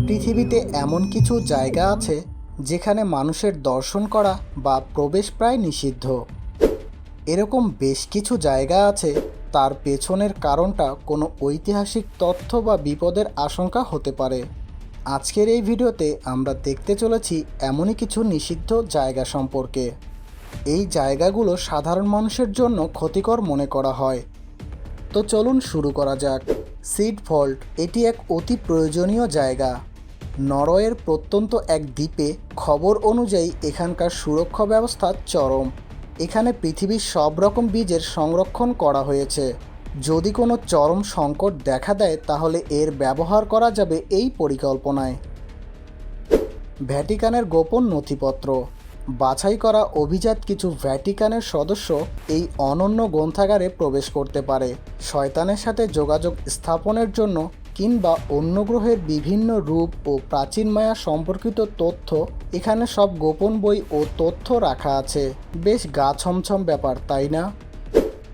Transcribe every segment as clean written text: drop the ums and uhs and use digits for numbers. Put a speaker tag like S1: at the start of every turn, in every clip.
S1: পৃথিবীতে এমন কিছু জায়গা আছে যেখানে মানুষের দর্শন করা বা প্রবেশ প্রায় নিষিদ্ধ। এরকম বেশ কিছু জায়গা আছে, তার পেছনের কারণটা কোনো ঐতিহাসিক তথ্য বা বিপদের আশঙ্কা হতে পারে। আজকের এই ভিডিওতে আমরা দেখতে চলেছি এমনই কিছু নিষিদ্ধ জায়গা সম্পর্কে। এই জায়গাগুলো সাধারণ মানুষের জন্য ক্ষতিকর মনে করা হয়। তো চলুন শুরু করা যাক। সিড ভল্ট এটি এক অতি প্রয়োজনীয় জায়গা। নরওয়ের প্রত্যন্ত এক দ্বীপে খবর অনুযায়ী এখানকার সুরক্ষা ব্যবস্থা চরম। এখানে পৃথিবীর সব রকম বীজের সংরক্ষণ করা হয়েছে। যদি কোনো চরম সংকট দেখা দেয় তাহলে এর ব্যবহার করা যাবে এই পরিকল্পনায়। ভ্যাটিকানের গোপন নথিপত্র। বাছাই করা অভিজাত কিছু ভ্যাটিকানের সদস্য এই অনন্য গ্রন্থাগারে প্রবেশ করতে পারে শয়তানের সাথে যোগাযোগ স্থাপনের জন্য, কিংবা অন্য গ্রহের বিভিন্ন রূপ ও প্রাচীন মায়া সম্পর্কিত তথ্য। এখানে সব গোপন বই ও তথ্য রাখা আছে। বেশ গা ছমছম ব্যাপার, তাই না?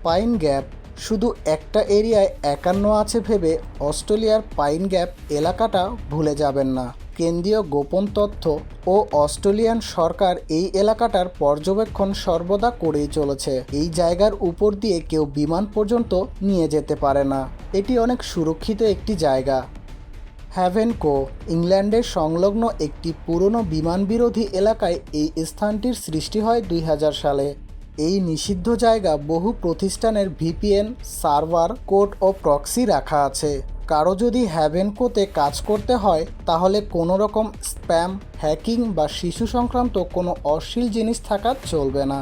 S1: Pine gap. শুধু একটা এরিয়ায় 51 আছে ভেবে অস্ট্রেলিয়ার পাইন গ্যাপ এলাকাটা ভুলে যাবেন না। কেন্দ্রীয় গোপন তথ্য ও অস্ট্রেলিয়ান সরকার এই এলাকাটার পর্যবেক্ষণ সর্বদা করেই চলেছে। এই জায়গার উপর দিয়ে কেউ বিমান পর্যন্ত নিয়ে যেতে পারে না। এটি অনেক সুরক্ষিত একটি জায়গা। হ্যাভেন কো ইংল্যান্ডের সংলগ্ন একটি পুরনো বিমান বিরোধী এলাকায় এই স্থানটির সৃষ্টি হয় 2000 সালে। এই নিষিদ্ধ জায়গা বহু প্রতিষ্ঠানের ভিপিএন সার্ভার, কোড ও প্রক্সি রাখা আছে। কারো যদি হ্যাভেনকোতে কাজ করতে হয় তাহলে কোনো রকম স্প্যাম, হ্যাকিং বা শিশু সংক্রান্ত কোনো অশ্লীল জিনিস থাকা চলবে না।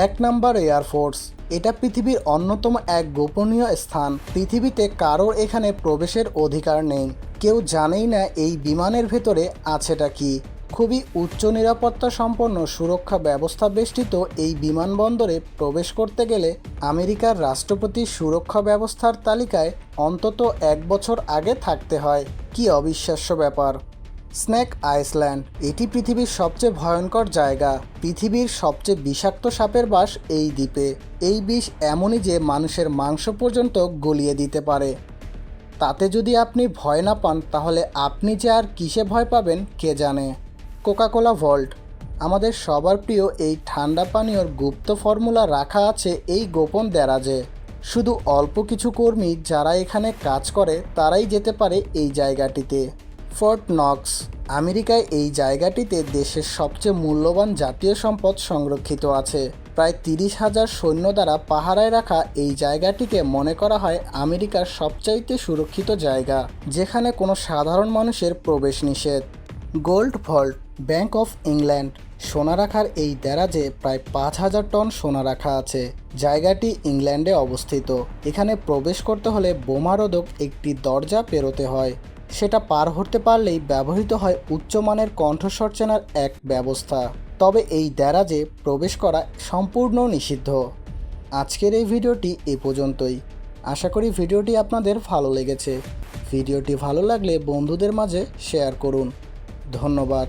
S1: 1 নম্বর এয়ারফোর্স। এটা পৃথিবীর অন্যতম এক গোপনীয় স্থান। পৃথিবীতে কারোর এখানে প্রবেশের অধিকার নেই। কেউ জানেই না এই বিমানের ভেতরে আছেটা কি। খুবই উচ্চ নিরাপত্তা সম্পন্ন সুরক্ষা ব্যবস্থা বেষ্টিত এই বিমানবন্দরে প্রবেশ করতে গেলে আমেরিকার রাষ্ট্রপতির সুরক্ষা ব্যবস্থার তালিকায় অন্তত 1 বছর আগে থাকতে হয়। কি অবিশ্বাস্য ব্যাপার! Snake island. এটি পৃথিবীর সবচেয়ে ভয়ঙ্কর জায়গা। পৃথিবীর সবচেয়ে বিষাক্ত সাপের বাস এই দ্বীপে। এই বিষ এমনই যে মানুষের মাংস পর্যন্ত গলিয়ে দিতে পারে। তাতে যদি আপনি ভয় না পান তাহলে আপনি যে আর কিসে ভয় পাবেন কে জানে। Coca Cola vault. আমাদের সবার প্রিয় এই ঠান্ডা পানীয়র গুপ্ত ফর্মুলা রাখা আছে এই গোপন দ্যারাজে। শুধু অল্প কিছু কর্মী যারা এখানে কাজ করে তারাই যেতে পারে এই জায়গাটিতে। Fort Knox. আমেরিকায় এই জায়গাটিতে দেশের সবচেয়ে মূল্যবান জাতীয় সম্পদ সংরক্ষিত আছে। প্রায় 30,000 সৈন্য দ্বারা পাহারায় রাখা এই জায়গাটিকে মনে করা হয় আমেরিকার সবচাইতে সুরক্ষিত জায়গা, যেখানে কোনো সাধারণ মানুষের প্রবেশ নিষেধ। Gold vault. Bank of England. সোনা রাখার এই দ্যারাজে প্রায় 5,000 টন সোনা রাখা আছে। জায়গাটি ইংল্যান্ডে অবস্থিত। এখানে প্রবেশ করতে হলে বোমারোধক একটি দরজা পেরোতে হয়। সেটা পার হতে পারলেই ব্যবহৃত হয় উচ্চমানের কণ্ঠস্বর চেনার এক ব্যবস্থা। তবে এই দ্যারাজে প্রবেশ করা সম্পূর্ণ নিষিদ্ধ। আজকের এই ভিডিওটি এ পর্যন্তই। আশা করি ভিডিওটি আপনাদের ভালো লেগেছে। ভিডিওটি ভালো লাগলে বন্ধুদের মাঝে শেয়ার করুন। ধন্যবাদ।